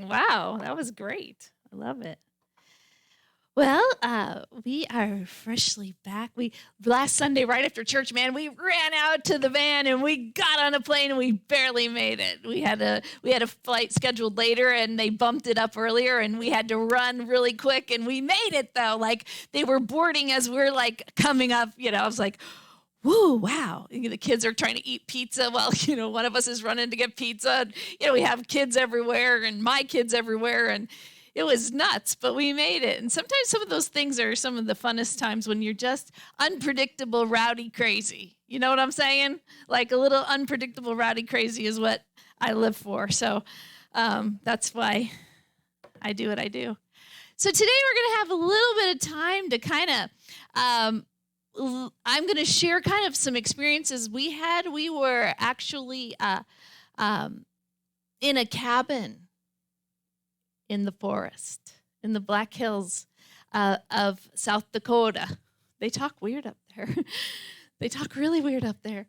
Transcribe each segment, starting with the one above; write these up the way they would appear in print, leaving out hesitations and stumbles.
Wow, that was great. I love it. Well, we are freshly back. We last Sunday, right after church, man, we ran out to the van and we got on a plane and we barely made it. We had a flight scheduled later and they bumped it up earlier and we had to run really quick and we made it though. Like they were boarding as we're like coming up. I was like, woo, wow. The kids are trying to eat pizza while, one of us is running to get pizza. We have kids everywhere and my kids everywhere. And it was nuts, but we made it. And sometimes some of those things are some of the funnest times when you're just unpredictable, rowdy, crazy. You know what I'm saying? Like a little unpredictable, rowdy, crazy is what I live for. So that's why I do what I do. So today we're going to have a little bit of time to kind of I'm going to share kind of some experiences we had. We were actually in a cabin in the forest, in the Black Hills of South Dakota. They talk weird up there. They talk really weird up there.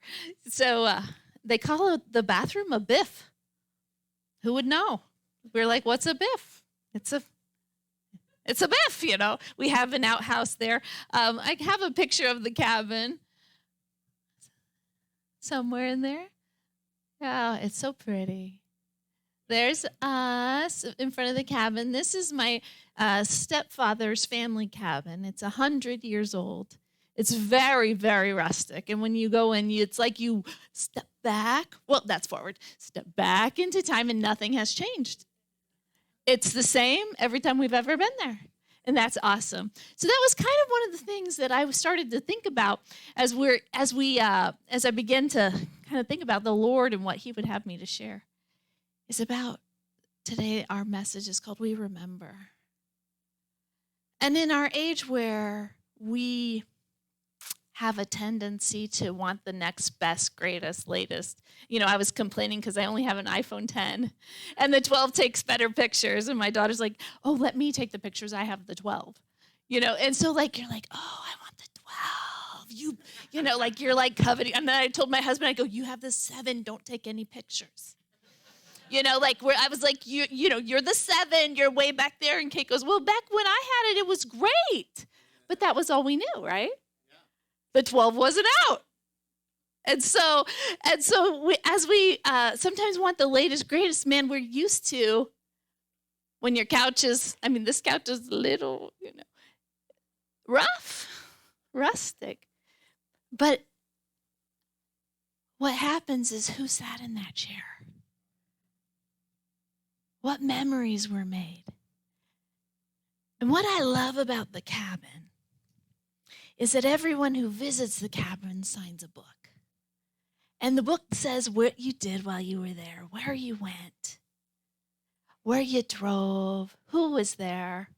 So they call it the bathroom a biff. Who would know? We're like, what's a biff? It's a biff, We have an outhouse there. I have a picture of the cabin somewhere in there. Oh, it's so pretty. There's us in front of the cabin. This is my stepfather's family cabin. It's 100 years old. It's very, very rustic. And when you go in, it's like you step back. Well, that's forward. Step back into time and nothing has changed. It's the same every time we've ever been there. And that's awesome. So that was kind of one of the things that I started to think about as I began to kind of think about the Lord and what he would have me to share. Is about today, our message is called We Remember. And in our age where we have a tendency to want the next best, greatest, latest, I was complaining because I only have an iPhone 10 and the 12 takes better pictures. And my daughter's like, oh, let me take the pictures. I have the 12, and so you're like, oh, I want the 12. You're like coveting. And then I told my husband, I go, you have the 7, don't take any pictures. Where I was like, you're the 7, you're way back there. And Kate goes, well, back when I had it, it was great. But that was all we knew, right? Yeah. The 12 wasn't out. And so as we sometimes want the latest, greatest, man, we're used to when your couch is, this couch is little, rough, rustic. But what happens is who sat in that chair? What memories were made? And what I love about the cabin is that everyone who visits the cabin signs a book. And the book says what you did while you were there, where you went, where you drove, who was there.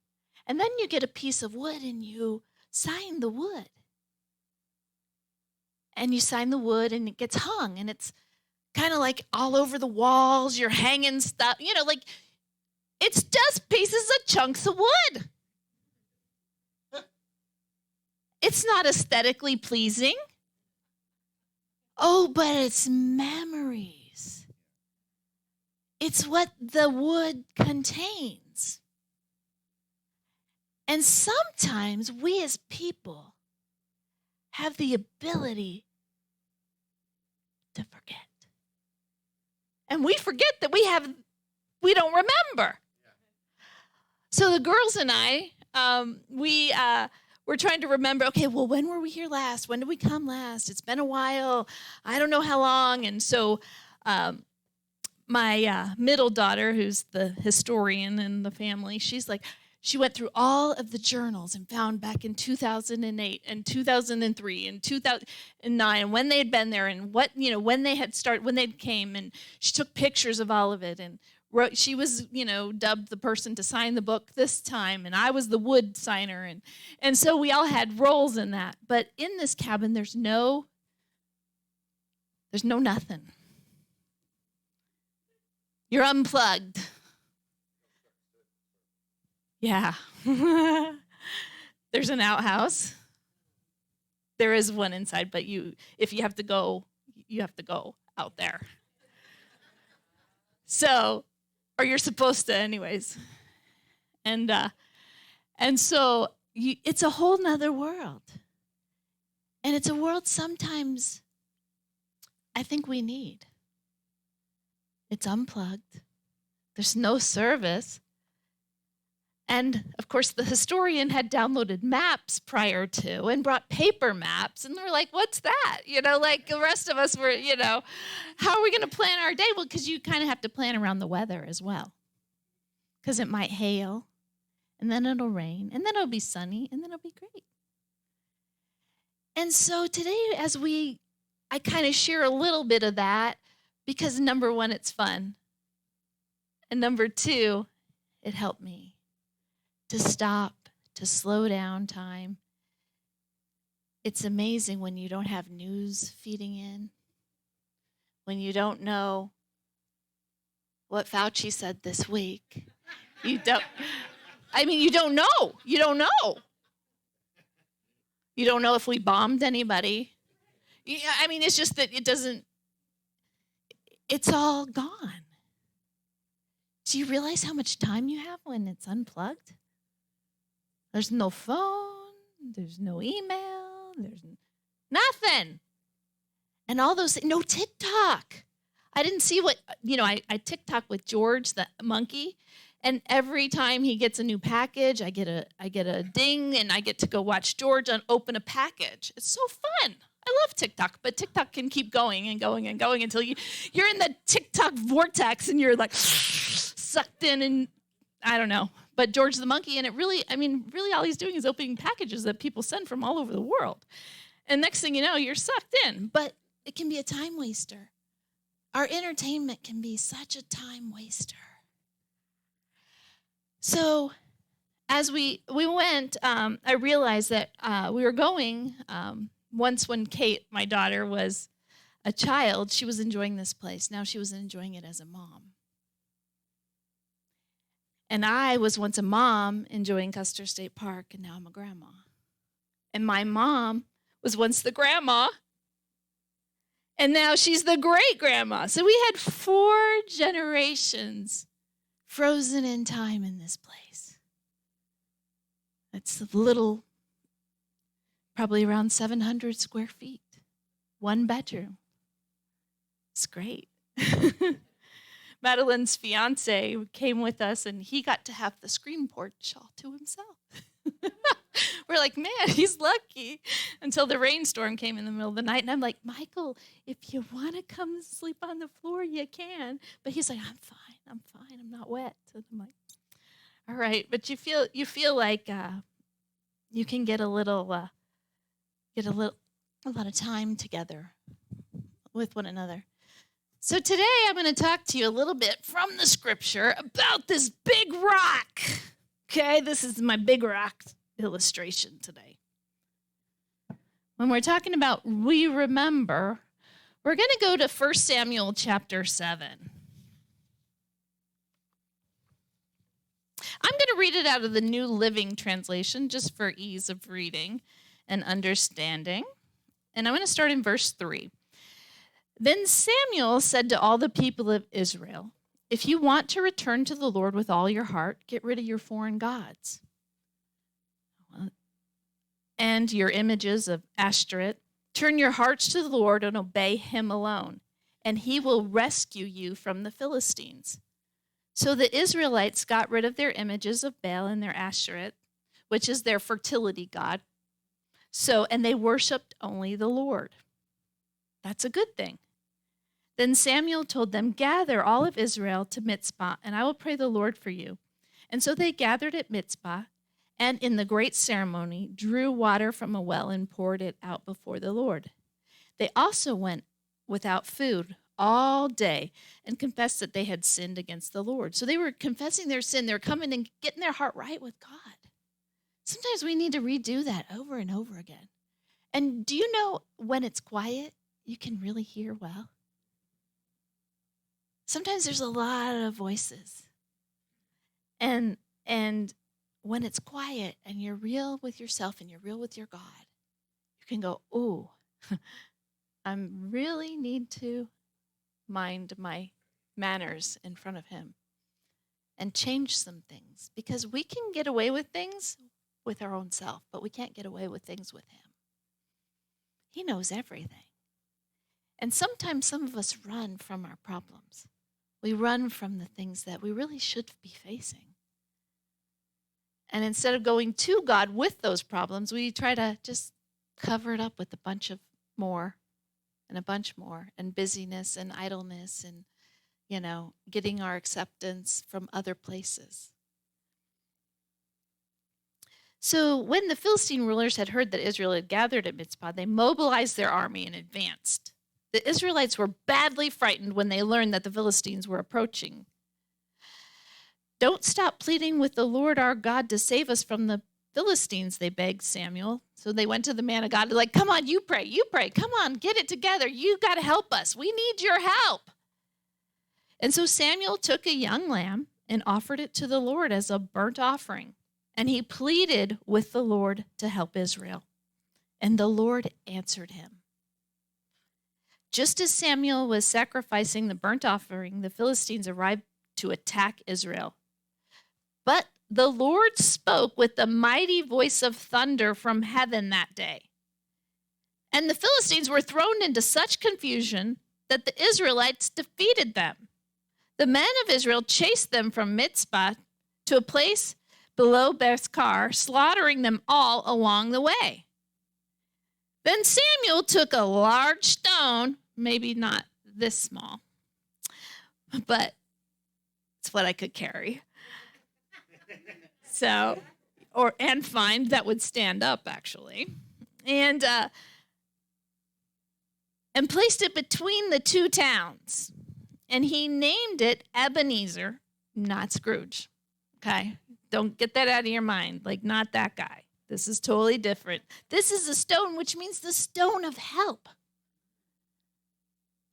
And then you get a piece of wood and you sign the wood. And you sign the wood and it gets hung and it's kind of like all over the walls, you're hanging stuff, it's just pieces of chunks of wood. It's not aesthetically pleasing. Oh, but it's memories. It's what the wood contains. And sometimes we as people have the ability to forget. And we forget that we don't remember. So the girls and I, we're trying to remember, okay, well, when were we here last? When did we come last? It's been a while. I don't know how long. And so my middle daughter, who's the historian in the family, she went through all of the journals and found back in 2008 and 2003 and 2009 when they had been there and what, when they had started, when they came, and she took pictures of all of it and wrote. She was, dubbed the person to sign the book this time, and I was the wood signer, and so we all had roles in that. But in this cabin, there's no nothing. You're unplugged. Yeah. There's an outhouse. There is one inside, but if you have to go, you have to go out there. So or you're supposed to anyways. And so it's a whole nother world. And it's a world sometimes I think we need. It's unplugged. There's no service. And, of course, the historian had downloaded maps prior to and brought paper maps. And we're like, what's that? Like the rest of us were, how are we going to plan our day? Well, because you kind of have to plan around the weather as well. Because it might hail, and then it'll rain, and then it'll be sunny, and then it'll be great. And so today, I kind of share a little bit of that because, number one, it's fun. And number two, it helped me to stop, to slow down time. It's amazing when you don't have news feeding in, when you don't know what Fauci said this week. You don't know. You don't know. You don't know if we bombed anybody. It's just that it's all gone. Do you realize how much time you have when it's unplugged? There's no phone, there's no email, there's nothing. And all those things, no TikTok. I didn't see I TikTok with George, the monkey, and every time he gets a new package, I get a ding, and I get to go watch George open a package. It's so fun. I love TikTok, but TikTok can keep going and going and going until you're in the TikTok vortex and you're like sucked in, and I don't know. But George the monkey, and really all he's doing is opening packages that people send from all over the world. And next thing you know, you're sucked in. But it can be a time waster. Our entertainment can be such a time waster. So as we went, I realized that we were going, once when Kate, my daughter, was a child, she was enjoying this place. Now she was enjoying it as a mom. And I was once a mom enjoying Custer State Park, and now I'm a grandma. And my mom was once the grandma, and now she's the great-grandma. So we had 4 generations frozen in time in this place. It's a little, probably around 700 square feet, 1 bedroom. It's great. Madeline's fiance came with us, and he got to have the screen porch all to himself. We're like, man, he's lucky. Until the rainstorm came in the middle of the night, and I'm like, Michael, if you want to come sleep on the floor, you can. But he's like, I'm fine, I'm not wet. So I'm like, all right. But you feel like you can get a lot of time together with one another. So today I'm going to talk to you a little bit from the scripture about this big rock. Okay, this is my big rock illustration today. When we're talking about we remember, we're going to go to 1 Samuel chapter 7. I'm going to read it out of the New Living Translation just for ease of reading and understanding. And I'm going to start in verse 3. Then Samuel said to all the people of Israel, if you want to return to the Lord with all your heart, get rid of your foreign gods and your images of Ashtoreth. Turn your hearts to the Lord and obey him alone, and he will rescue you from the Philistines. So the Israelites got rid of their images of Baal and their Ashtoreth, which is their fertility god. And they worshiped only the Lord. That's a good thing. Then Samuel told them, gather all of Israel to Mizpah, and I will pray the Lord for you. And so they gathered at Mizpah, and in the great ceremony drew water from a well and poured it out before the Lord. They also went without food all day and confessed that they had sinned against the Lord. So they were confessing their sin. They're coming and getting their heart right with God. Sometimes we need to redo that over and over again. And do you know when it's quiet, you can really hear well? Sometimes there's a lot of voices. And when it's quiet and you're real with yourself and you're real with your God, you can go, oh, I really need to mind my manners in front of him. and change some things, because we can get away with things with our own self, but we can't get away with things with him. He knows everything. And sometimes some of us run from our problems. We run from the things that we really should be facing. And instead of going to God with those problems, we try to just cover it up with a bunch of more and a bunch more, and busyness and idleness and, getting our acceptance from other places. So when the Philistine rulers had heard that Israel had gathered at Mizpah, they mobilized their army and advanced. The Israelites were badly frightened when they learned that the Philistines were approaching. "Don't stop pleading with the Lord our God to save us from the Philistines," they begged Samuel. So they went to the man of God, like, "Come on, you pray. Come on, get it together. You got to help us. We need your help." And so Samuel took a young lamb and offered it to the Lord as a burnt offering. And he pleaded with the Lord to help Israel. And the Lord answered him. Just as Samuel was sacrificing the burnt offering, the Philistines arrived to attack Israel. But the Lord spoke with the mighty voice of thunder from heaven that day. And the Philistines were thrown into such confusion that the Israelites defeated them. The men of Israel chased them from Mizpah to a place below Bethkar, slaughtering them all along the way. Then Samuel took a large stone, maybe not this small, but it's what I could carry. And find that would stand up, actually. And placed it between the two towns. And he named it Ebenezer, not Scrooge. Okay? Don't get that out of your mind. Like, not that guy. This is totally different. This is a stone, which means the stone of help.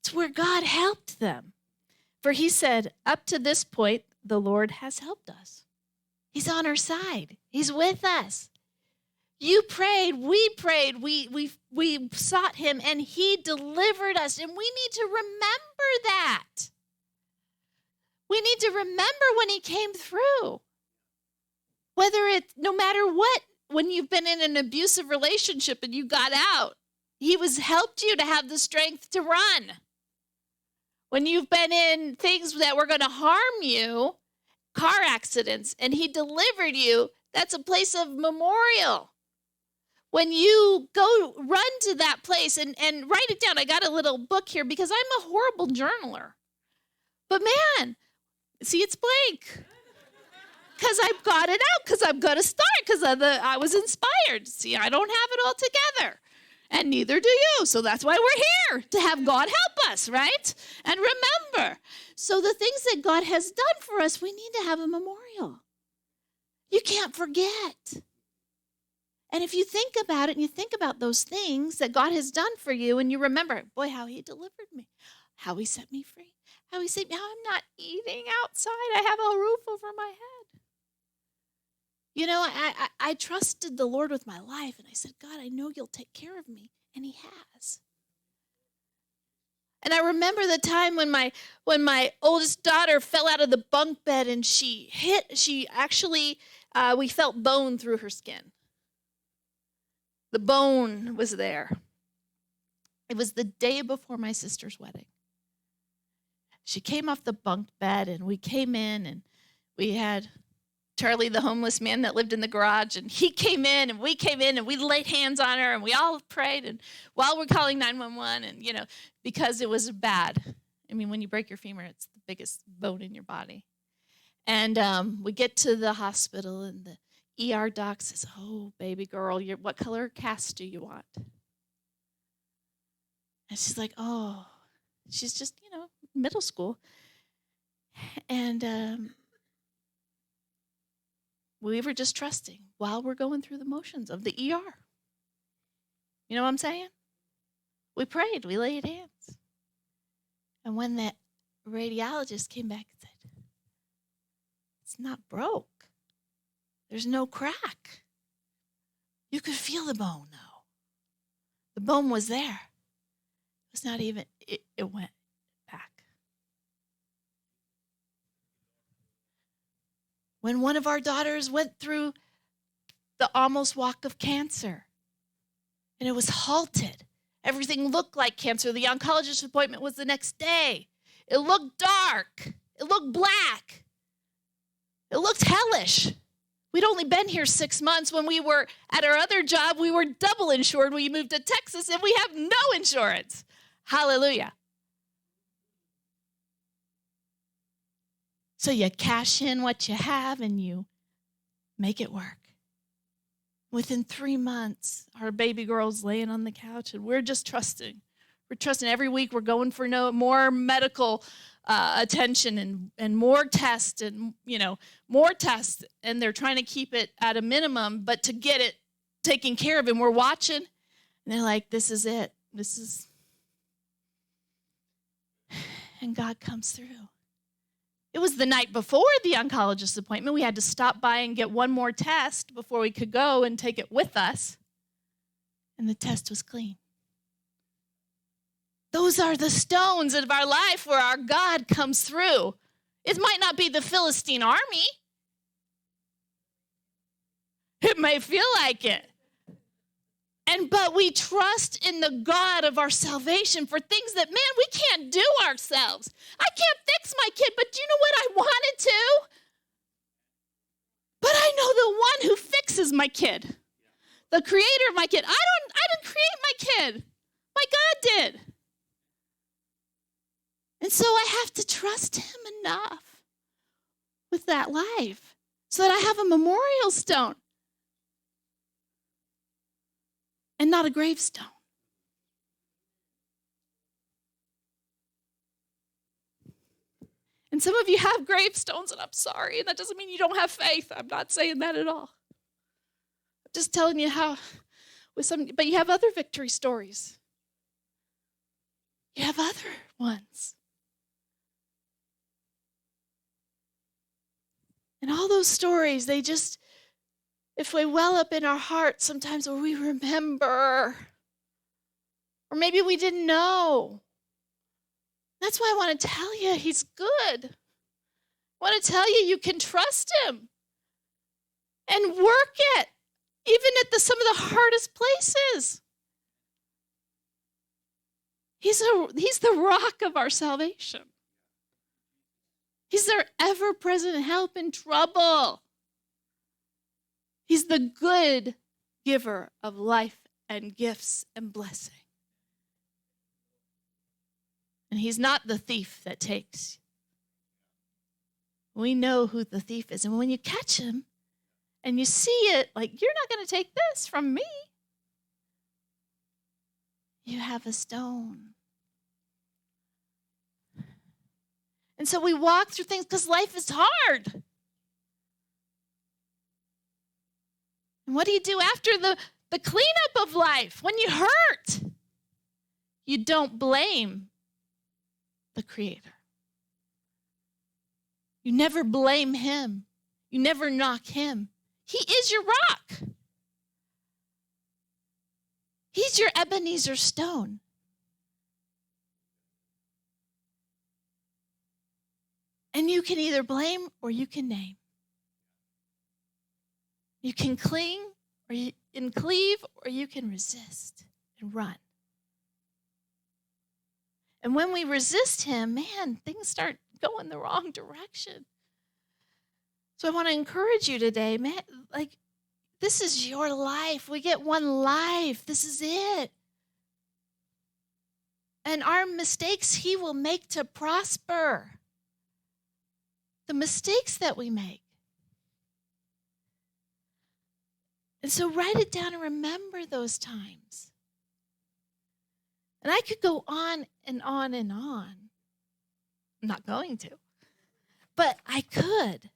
It's where God helped them. For he said, "Up to this point, the Lord has helped us." He's on our side. He's with us. You prayed, we sought him, and he delivered us. And we need to remember that. We need to remember when he came through. No matter what, when you've been in an abusive relationship and you got out, he helped you to have the strength to run. When you've been in things that were going to harm you, car accidents, and he delivered you, that's a place of memorial. When you go run to that place and write it down. I got a little book here because I'm a horrible journaler. But man, see, it's blank. Because I've got it out, because I'm going to start, because I was inspired. See, I don't have it all together. And neither do you. So that's why we're here, to have God help us, right? And remember. So the things that God has done for us, we need to have a memorial. You can't forget. And if you think about it and you think about those things that God has done for you and you remember, boy, how he delivered me, how he set me free, how he saved me, how I'm not eating outside, I have a roof over my head. I trusted the Lord with my life, and I said, God, I know you'll take care of me, and he has. And I remember the time when my oldest daughter fell out of the bunk bed, and we felt bone through her skin. The bone was there. It was the day before my sister's wedding. She came off the bunk bed, and we came in, and we had Charlie, the homeless man that lived in the garage, and he came in, and we laid hands on her, and we all prayed, and while we're calling 911, and, because it was bad. I mean, when you break your femur, it's the biggest bone in your body. And we get to the hospital, and the ER doc says, "Oh, baby girl, what color cast do you want?" And she's like, "Oh," she's just, middle school. And we were just trusting while we're going through the motions of the ER. You know what I'm saying? We prayed. We laid hands. And when that radiologist came back and said, "It's not broke. There's no crack. You could feel the bone, though. The bone was there. It's not even, it went back." When one of our daughters went through the almost walk of cancer, and it was halted. Everything looked like cancer. The oncologist appointment was the next day. It looked dark. It looked black. It looked hellish. We'd only been here 6 months. When we were at our other job, we were double insured. We moved to Texas, and we have no insurance. Hallelujah. So you cash in what you have, and you make it work. Within 3 months, our baby girl's laying on the couch, and we're just trusting. We're trusting every week. We're going for more medical attention and more tests and, more tests. And they're trying to keep it at a minimum, but to get it taken care of. And we're watching, and they're like, this is it. And God comes through. It was the night before the oncologist appointment. We had to stop by and get one more test before we could go and take it with us. And the test was clean. Those are the stones of our life where our God comes through. It might not be the Philistine army. It may feel like it. But we trust in the God of our salvation for things that, man, we can't do ourselves. I can't fix my kid, but do you know what? I wanted to. But I know the one who fixes my kid, the creator of my kid. I didn't create my kid. My God did. And so I have to trust him enough with that life so that I have a memorial stone and not a gravestone. And some of you have gravestones, and I'm sorry, and that doesn't mean you don't have faith. I'm not saying that at all. I'm just telling you how, but you have other victory stories. You have other ones. And all those stories, if we well up in our hearts sometimes where we remember, or maybe we didn't know. That's why I want to tell you he's good. I want to tell you can trust him and work it, even at some of the hardest places. He's the rock of our salvation. He's our ever-present help in trouble. He's the good giver of life and gifts and blessing. And he's not the thief that takes. We know who the thief is. And when you catch him and you see it, like, you're not going to take this from me. You have a stone. And so we walk through things because life is hard. And what do you do after the cleanup of life? When you hurt, you don't blame the Creator. You never blame him. You never knock him. He is your rock. He's your Ebenezer stone. And you can either blame or you can name. You can cling and cleave, or you can resist and run. And when we resist him, man, things start going the wrong direction. So I want to encourage you today, man, like, this is your life. We get one life. This is it. And our mistakes he will make to prosper. The mistakes that we make. And so write it down and remember those times. And I could go on and on and on. I'm not going to. But I could.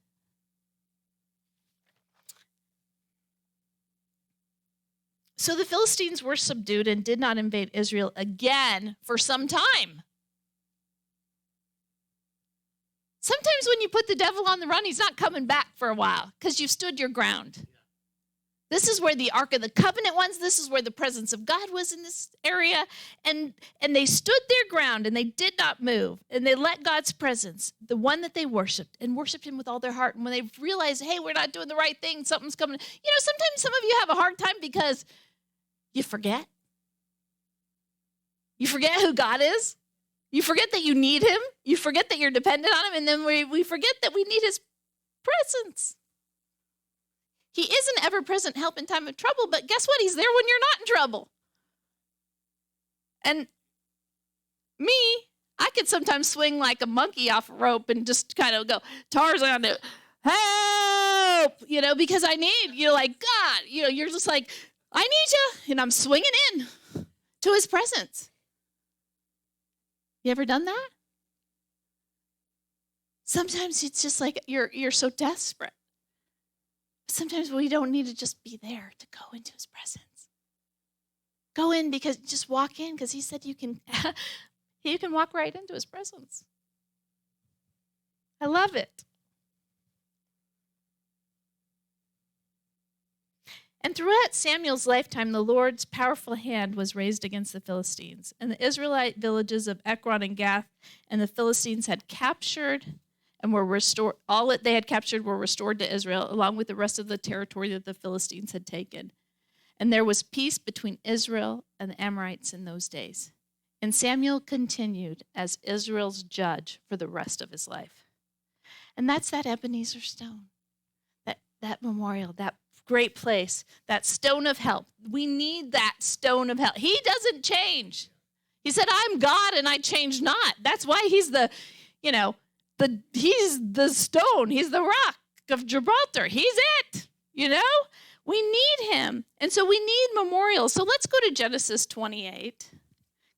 So the Philistines were subdued and did not invade Israel again for some time. Sometimes when you put the devil on the run, he's not coming back for a while because you've stood your ground. This is where the Ark of the Covenant was. This is where the presence of God was in this area. And they stood their ground and they did not move. And they let God's presence, the one that they worshiped, and worshiped him with all their heart. And when they realized, hey, we're not doing the right thing, something's coming. You know, sometimes some of you have a hard time because you forget. You forget who God is. You forget that you need him. You forget that you're dependent on him. And then we forget that we need his presence. He is an ever-present help in time of trouble, but guess what? He's there when you're not in trouble. And me, I could sometimes swing like a monkey off a rope and just kind of go, Tarzan, help, you know, because I need, you know, like, God, you know, you're just like, I need you, and I'm swinging in to his presence. You ever done that? Sometimes it's just like you're so desperate. Sometimes we don't need to just be there to go into his presence. Go in because just walk in because he said you can walk right into his presence. I love it. And throughout Samuel's lifetime, the Lord's powerful hand was raised against the Philistines. And the Israelite villages of Ekron and Gath and the Philistines had captured and were restored. All that they had captured were restored to Israel, along with the rest of the territory that the Philistines had taken. And there was peace between Israel and the Amorites in those days. And Samuel continued as Israel's judge for the rest of his life. And that's that Ebenezer stone, that memorial, that great place, that stone of help. We need that stone of help. He doesn't change. He said, I'm God and I change not. That's why he's he's the stone. He's the rock of Gibraltar. He's it, you know? We need him. And so we need memorials. So let's go to Genesis 28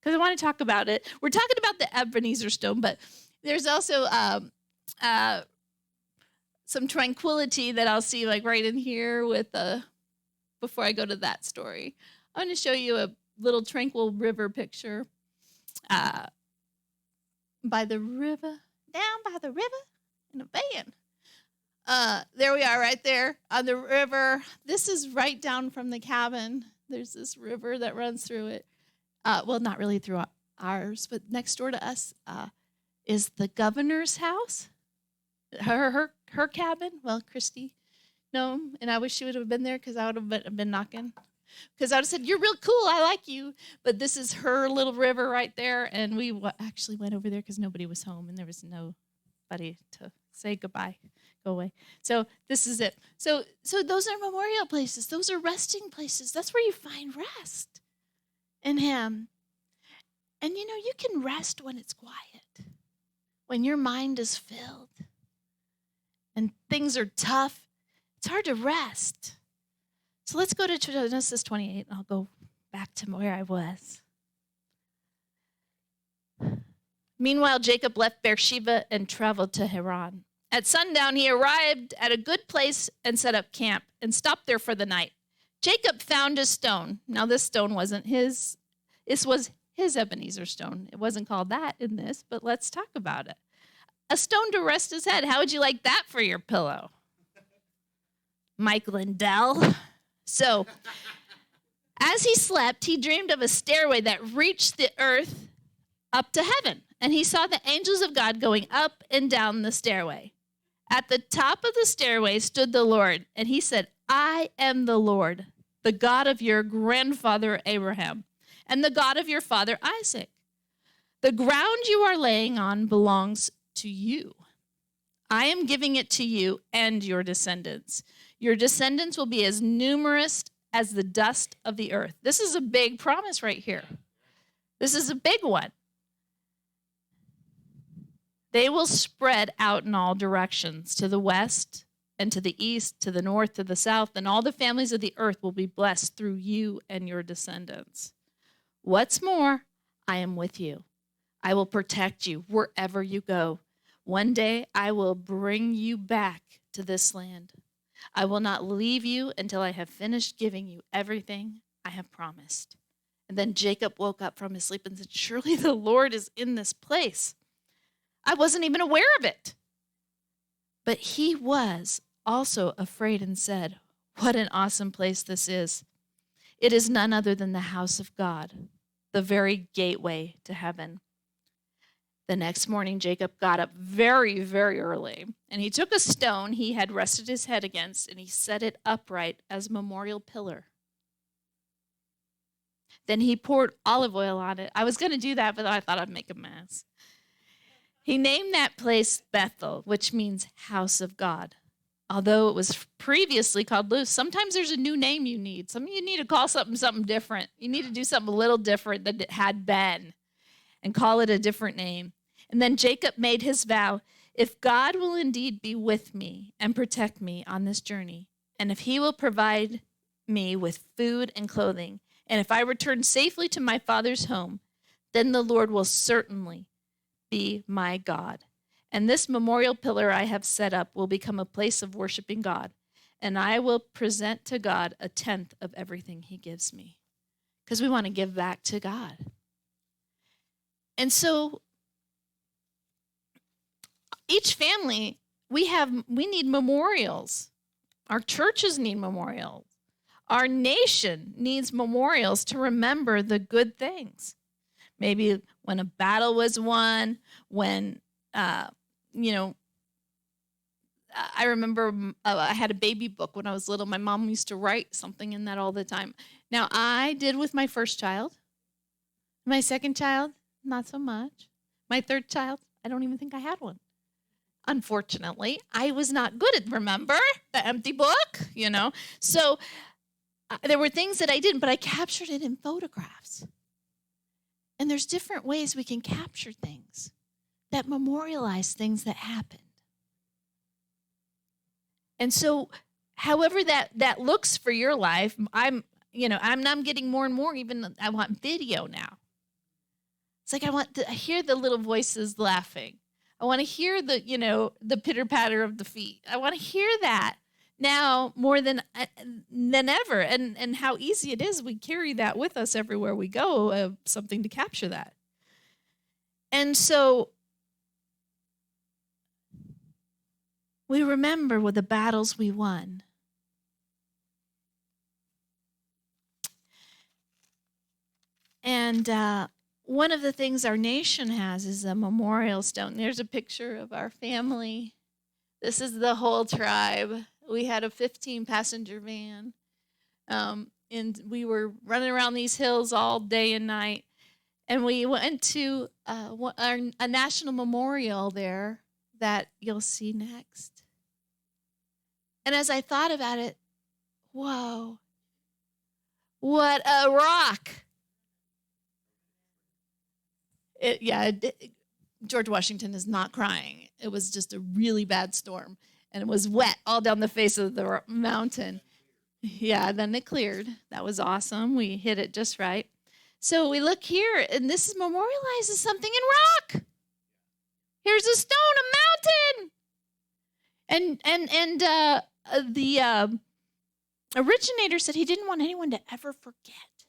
because I want to talk about it. We're talking about the Ebenezer stone, but there's also some tranquility that I'll see like right in here with before I go to that story. I'm going to show you a little tranquil river picture by the river. Down by the river in a van. There we are right there on the river. This is right down from the cabin. There's this river that runs through it. Well, not really through ours, but next door to us is the governor's house. Her cabin. Well, Christy, no, and I wish she would have been there because I would have been knocking. Because I would have said, you're real cool, I like you. But this is her little river right there. And we actually went over there because nobody was home and there was nobody to say goodbye, go away. So this is it. So those are memorial places. Those are resting places. That's where you find rest in him. And you know, you can rest when it's quiet, when your mind is filled and things are tough. It's hard to rest. So let's go to Genesis 28, and I'll go back to where I was. Meanwhile, Jacob left Beersheba and traveled to Haran. At sundown, he arrived at a good place and set up camp and stopped there for the night. Jacob found a stone. Now, this stone wasn't his. This was his Ebenezer stone. It wasn't called that in this, but let's talk about it. A stone to rest his head. How would you like that for your pillow? Mike Lindell. So, as he slept, he dreamed of a stairway that reached the earth up to heaven. And he saw the angels of God going up and down the stairway. At the top of the stairway stood the Lord. And he said, I am the Lord, the God of your grandfather Abraham, and the God of your father Isaac. The ground you are laying on belongs to you. I am giving it to you and your descendants. Your descendants will be as numerous as the dust of the earth. This is a big promise right here. This is a big one. They will spread out in all directions, to the west and to the east, to the north, to the south, and all the families of the earth will be blessed through you and your descendants. What's more, I am with you. I will protect you wherever you go. One day I will bring you back to this land. I will not leave you until I have finished giving you everything I have promised. And then Jacob woke up from his sleep and said, surely the Lord is in this place. I wasn't even aware of it. But he was also afraid and said, What an awesome place this is. It is none other than the house of God, the very gateway to heaven. The next morning, Jacob got up very, very early, and he took a stone he had rested his head against, and he set it upright as a memorial pillar. Then he poured olive oil on it. I was going to do that, but I thought I'd make a mess. He named that place Bethel, which means house of God. Although it was previously called Luz, sometimes there's a new name you need. Some of you need to call something different. You need to do something a little different than it had been and call it a different name. And then Jacob made his vow, if God will indeed be with me and protect me on this journey, and if he will provide me with food and clothing, and if I return safely to my father's home, then the Lord will certainly be my God. And this memorial pillar I have set up will become a place of worshiping God, and I will present to God 1/10 of everything he gives me, because we want to give back to God. And so each family, we need memorials. Our churches need memorials. Our nation needs memorials to remember the good things. Maybe when a battle was won, when, I remember I had a baby book when I was little. My mom used to write something in that all the time. Now, I did with my first child. My second child, not so much. My third child, I don't even think I had one. Unfortunately, I was not good at, remember, the empty book, So there were things that I didn't, but I captured it in photographs. And there's different ways we can capture things that memorialize things that happened. And so, however that looks for your life, I'm getting more and more, even I want video now. It's like I want to hear the little voices laughing. I want to hear the pitter-patter of the feet. I want to hear that now more than ever. And how easy it is. We carry that with us everywhere we go, something to capture that. And so we remember with the battles we won. And one of the things our nation has is a memorial stone. There's a picture of our family. This is the whole tribe. We had a 15-passenger van, and we were running around these hills all day and night. And we went to a national memorial there that you'll see next. And as I thought about it, whoa, what a rock. George Washington is not crying. It was just a really bad storm, and it was wet all down the face of the mountain. Yeah, then it cleared. That was awesome. We hit it just right. So we look here, and this memorializes something in rock. Here's a stone, a mountain. And the originator said he didn't want anyone to ever forget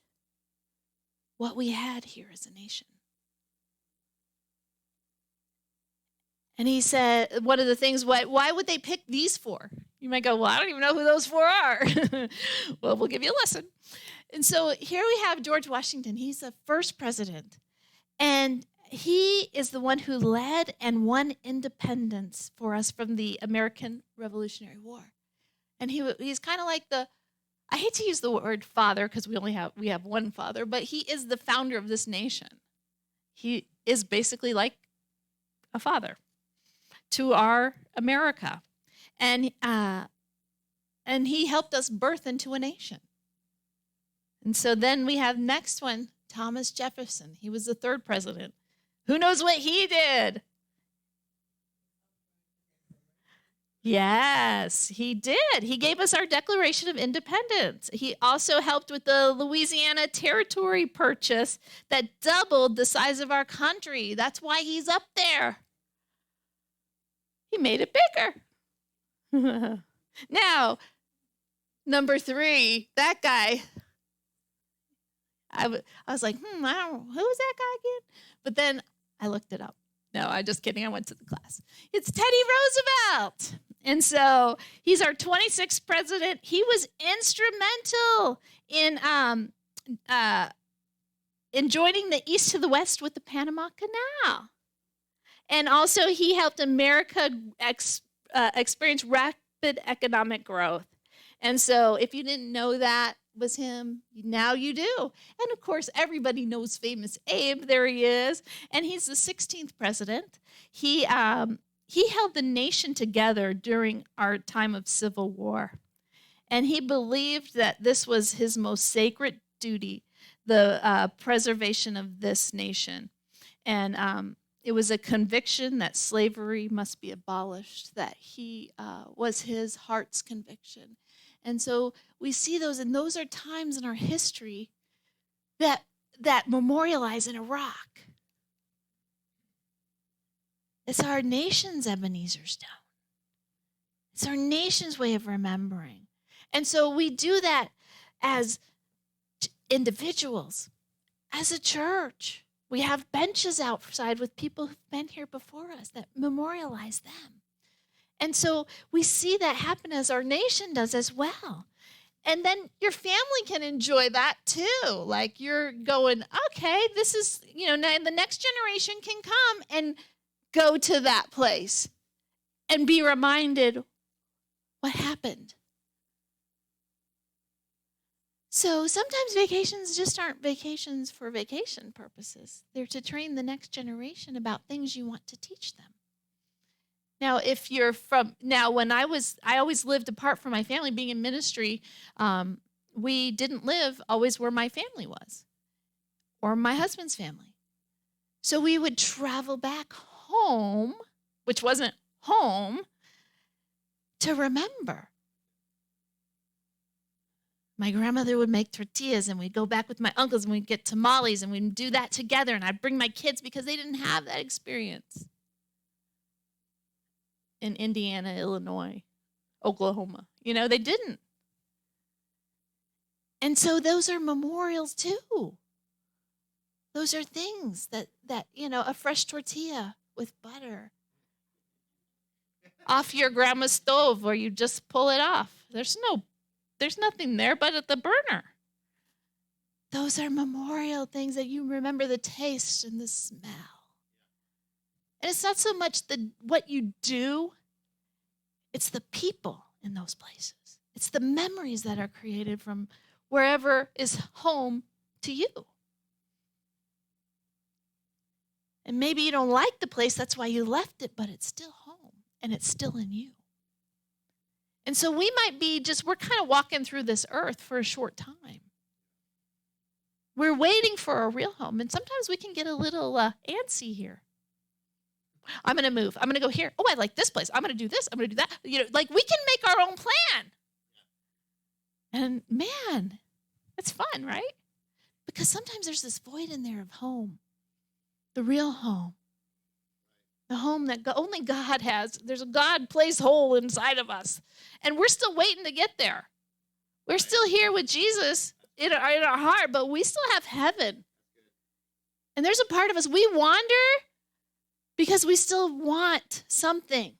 what we had here as a nation. And he said, one of the things, why would they pick these four? You might go, well, I don't even know who those four are. Well, we'll give you a lesson. And so here we have George Washington. He's the first president. And he is the one who led and won independence for us from the American Revolutionary War. And he's kind of like I hate to use the word father because we have one father, but he is the founder of this nation. He is basically like a father to our America. And he helped us birth into a nation. And so then we have next one, Thomas Jefferson. He was the third president. Who knows what he did? Yes, he did. He gave us our Declaration of Independence. He also helped with the Louisiana Territory purchase that doubled the size of our country. That's why he's up there. He made it bigger. Now, number 3, that guy. I was like, I don't know, who is that guy again? But then I looked it up. No, I'm just kidding. I went to the class. It's Teddy Roosevelt. And so he's our 26th president. He was instrumental in joining the East to the West with the Panama Canal. And also he helped America experience rapid economic growth. And so if you didn't know that was him, now you do. And of course, everybody knows famous Abe. There he is. And he's the 16th president. He held the nation together during our time of civil war. And he believed that this was his most sacred duty, the preservation of this nation. And it was a conviction that slavery must be abolished, that he was his heart's conviction. And so we see those, and those are times in our history that memorialize in a rock. It's our nation's Ebenezer stone. It's our nation's way of remembering. And so we do that as individuals, as a church. We have benches outside with people who've been here before us that memorialize them. And so we see that happen as our nation does as well. And then your family can enjoy that too. Like you're going, okay, this is, now the next generation can come and go to that place and be reminded what happened. So sometimes vacations just aren't vacations for vacation purposes. They're to train the next generation about things you want to teach them. Now, when I always lived apart from my family. Being in ministry, we didn't live always where my family was or my husband's family. So we would travel back home, which wasn't home, to remember. My grandmother would make tortillas, and we'd go back with my uncles, and we'd get tamales, and we'd do that together, and I'd bring my kids because they didn't have that experience in Indiana, Illinois, Oklahoma. They didn't. And so those are memorials too. Those are things that a fresh tortilla with butter off your grandma's stove where you just pull it off. There's nothing there but at the burner. Those are memorial things that you remember the taste and the smell. And it's not so much what you do, it's the people in those places. It's the memories that are created from wherever is home to you. And maybe you don't like the place, that's why you left it, but it's still home and it's still in you. And so we might be we're kind of walking through this earth for a short time. We're waiting for a real home, and sometimes we can get a little antsy here. I'm going to move. I'm going to go here. Oh, I like this place. I'm going to do this. I'm going to do that. We can make our own plan. And man, it's fun, right? Because sometimes there's this void in there of home, the real home, the home that only God has. There's a God placed hole inside of us, and we're still waiting to get there. We're still here with Jesus in our heart, but we still have heaven. And there's a part of us, we wander because we still want something.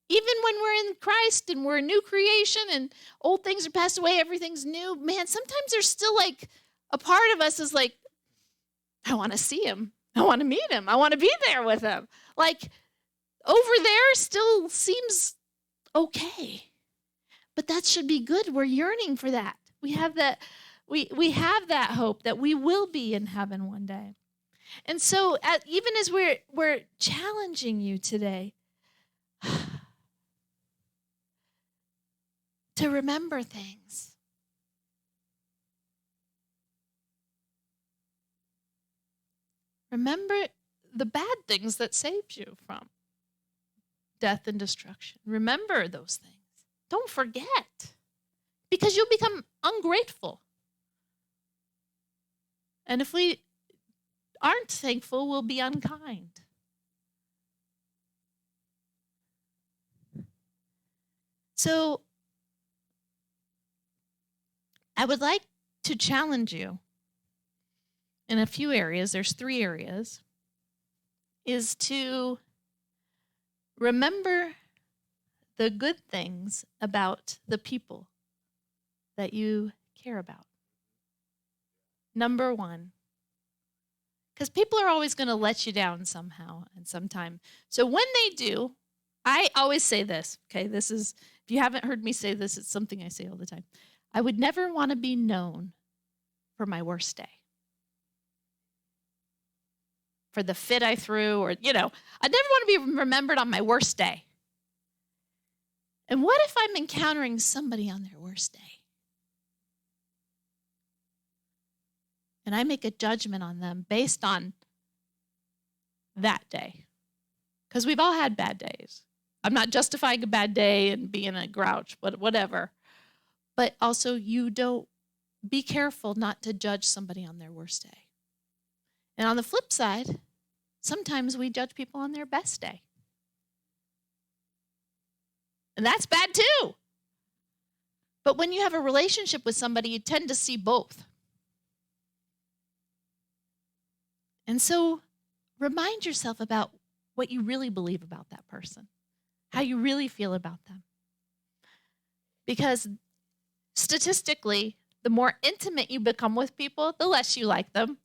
Even when we're in Christ and we're a new creation and old things are passed away, everything's new, man, sometimes there's still a part of us is like, I want to see him. I want to meet him. I want to be there with him. Over there still seems okay. But that should be good. We're yearning for that. We have that hope that we will be in heaven one day. And so even as we're challenging you today to remember things, remember the bad things that saved you from death and destruction. Remember those things. Don't forget, because you'll become ungrateful. And if we aren't thankful, we'll be unkind. So I would like to challenge you in a few areas. There's 3 areas. Is to remember the good things about the people that you care about. Number one, because people are always going to let you down somehow and sometime. So when they do, I always say this, okay? This is, if you haven't heard me say this, it's something I say all the time. I would never want to be known for my worst day, for the fit I threw, or, I'd never want to be remembered on my worst day. And what if I'm encountering somebody on their worst day? And I make a judgment on them based on that day. Because we've all had bad days. I'm not justifying a bad day and being a grouch, but whatever. But also, be careful not to judge somebody on their worst day. And on the flip side, sometimes we judge people on their best day. And that's bad too. But when you have a relationship with somebody, you tend to see both. And so remind yourself about what you really believe about that person, how you really feel about them. Because statistically, the more intimate you become with people, the less you like them.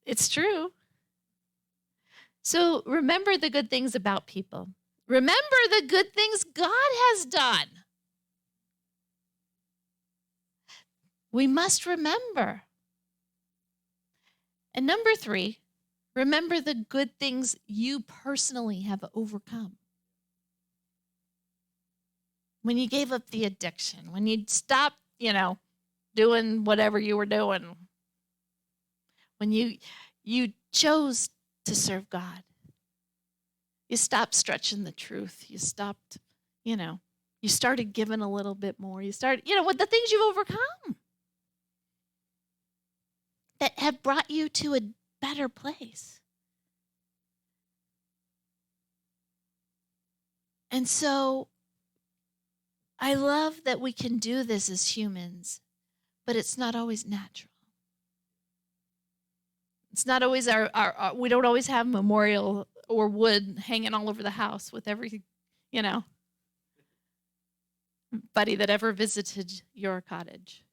It's true. So remember the good things about people. Remember the good things God has done. We must remember. And number 3, remember the good things you personally have overcome. When you gave up the addiction, when you stopped, doing whatever you were doing, when you chose to serve God, you stopped stretching the truth. You stopped, you started giving a little bit more. You started, with the things you've overcome that have brought you to a better place. And so I love that we can do this as humans, but it's not always natural. It's not always we don't always have memorial or wood hanging all over the house with every, buddy that ever visited your cottage.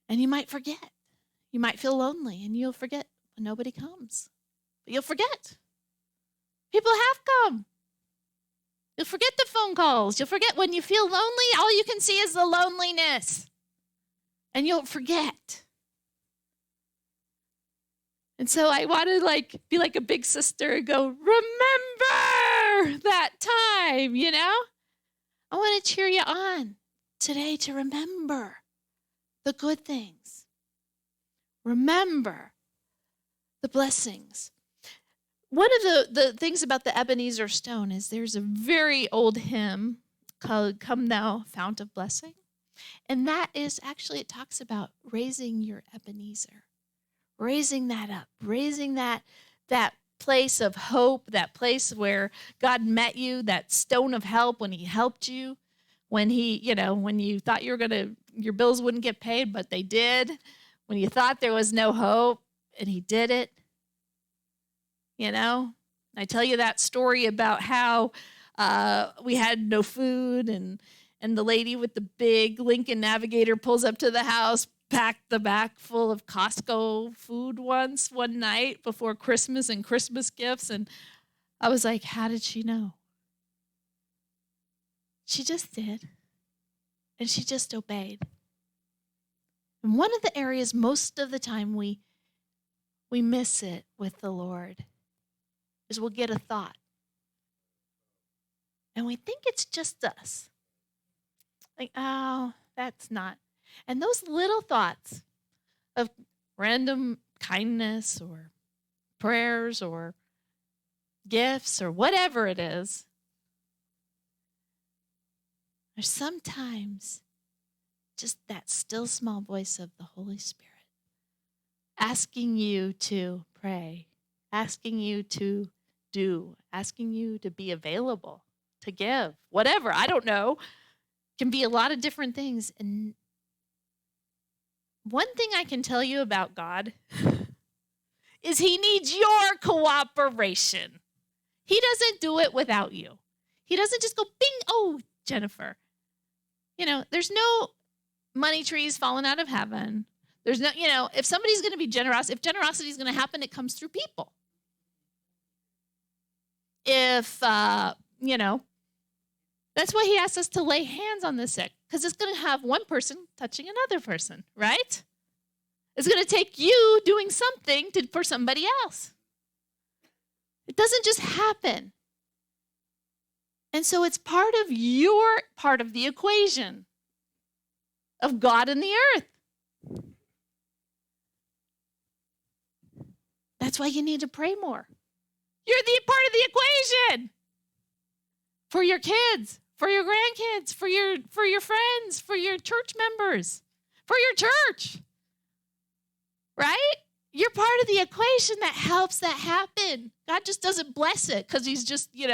And you might forget. You might feel lonely and you'll forget when nobody comes. But you'll forget. People have come. You'll forget the phone calls. You'll forget when you feel lonely, all you can see is the loneliness. And you'll forget. And so I want to be like a big sister and go, remember that time, I want to cheer you on today to remember the good things. Remember the blessings. One of the things about the Ebenezer stone is there's a very old hymn called Come Thou Fount of Blessing. And that is actually, it talks about raising your Ebenezer, raising that up, raising that place of hope, that place where God met you, that stone of help when he helped you, when when you thought your bills wouldn't get paid, but they did, when you thought there was no hope and he did it. I tell you that story about how we had no food and the lady with the big Lincoln Navigator pulls up to the house, packed the back full of Costco food one night before Christmas and Christmas gifts. And I was like, how did she know? She just did. And she just obeyed. And one of the areas most of the time we miss it with the Lord is we'll get a thought. And we think it's just us. Like, oh, that's not. And those little thoughts of random kindness or prayers or gifts or whatever it is are sometimes just that still small voice of the Holy Spirit asking you to pray, asking you to do, asking you to be available, to give, whatever. I don't know. Can be a lot of different things. And one thing I can tell you about God is he needs your cooperation. He doesn't do it without you. He doesn't just go, bing, oh, Jennifer. There's no money trees falling out of heaven. There's no, if somebody's going to be generous, if generosity is going to happen, it comes through people. If, that's why he asks us to lay hands on the sick, because it's going to have one person touching another person, right? It's going to take you doing something for somebody else. It doesn't just happen. And so it's part of the equation of God and the earth. That's why you need to pray more. You're the part of the equation for your kids, for your grandkids, for your friends, for your church members, for your church. Right? You're part of the equation that helps that happen. God just doesn't bless it because he's just, he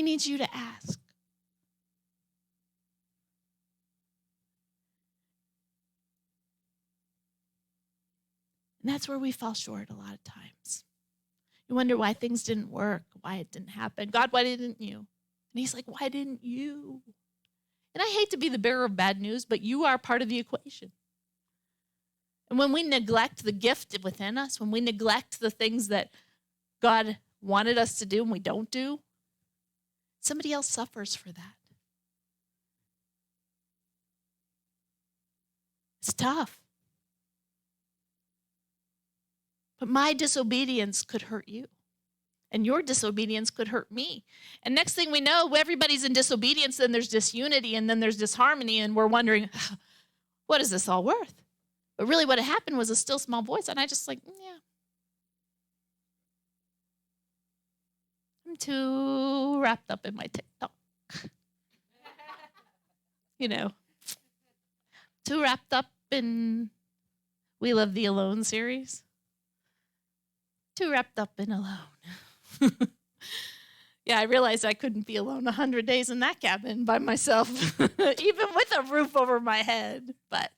needs you to ask. And that's where we fall short a lot of times. You wonder why things didn't work, why it didn't happen. God, why didn't you? And he's like, why didn't you? And I hate to be the bearer of bad news, but you are part of the equation. And when we neglect the gift within us, when we neglect the things that God wanted us to do and we don't do, somebody else suffers for that. It's tough. But my disobedience could hurt you. And your disobedience could hurt me. And next thing we know, everybody's in disobedience, then there's disunity, and then there's disharmony, and we're wondering, what is this all worth? But really what had happened was a still small voice, and I just I'm too wrapped up in my TikTok. Too wrapped up in We Love the Alone series. Too wrapped up in alone. Yeah, I realized I couldn't be alone 100 days in that cabin by myself, even with a roof over my head. But,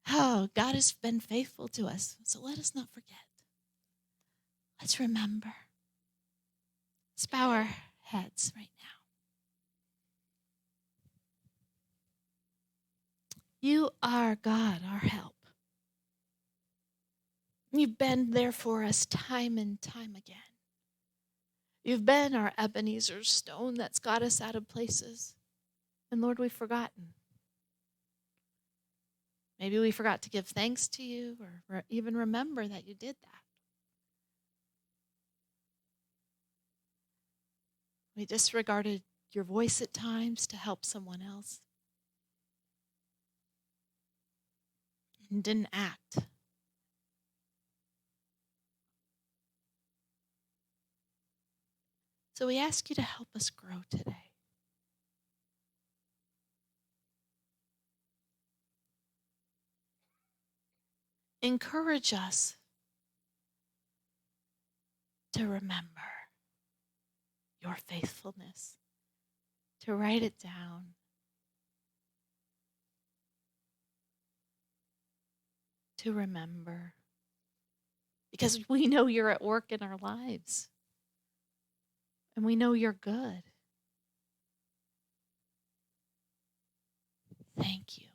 God has been faithful to us, so let us not forget. Let's remember. Let's bow our heads right now. You are God, our help. You've been there for us time and time again. You've been our Ebenezer stone that's got us out of places. And Lord, we've forgotten. Maybe we forgot to give thanks to you or even remember that you did that. We disregarded your voice at times to help someone else and didn't act. So we ask you to help us grow today. Encourage us to remember your faithfulness, to write it down, to remember, because we know you're at work in our lives. And we know you're good. Thank you.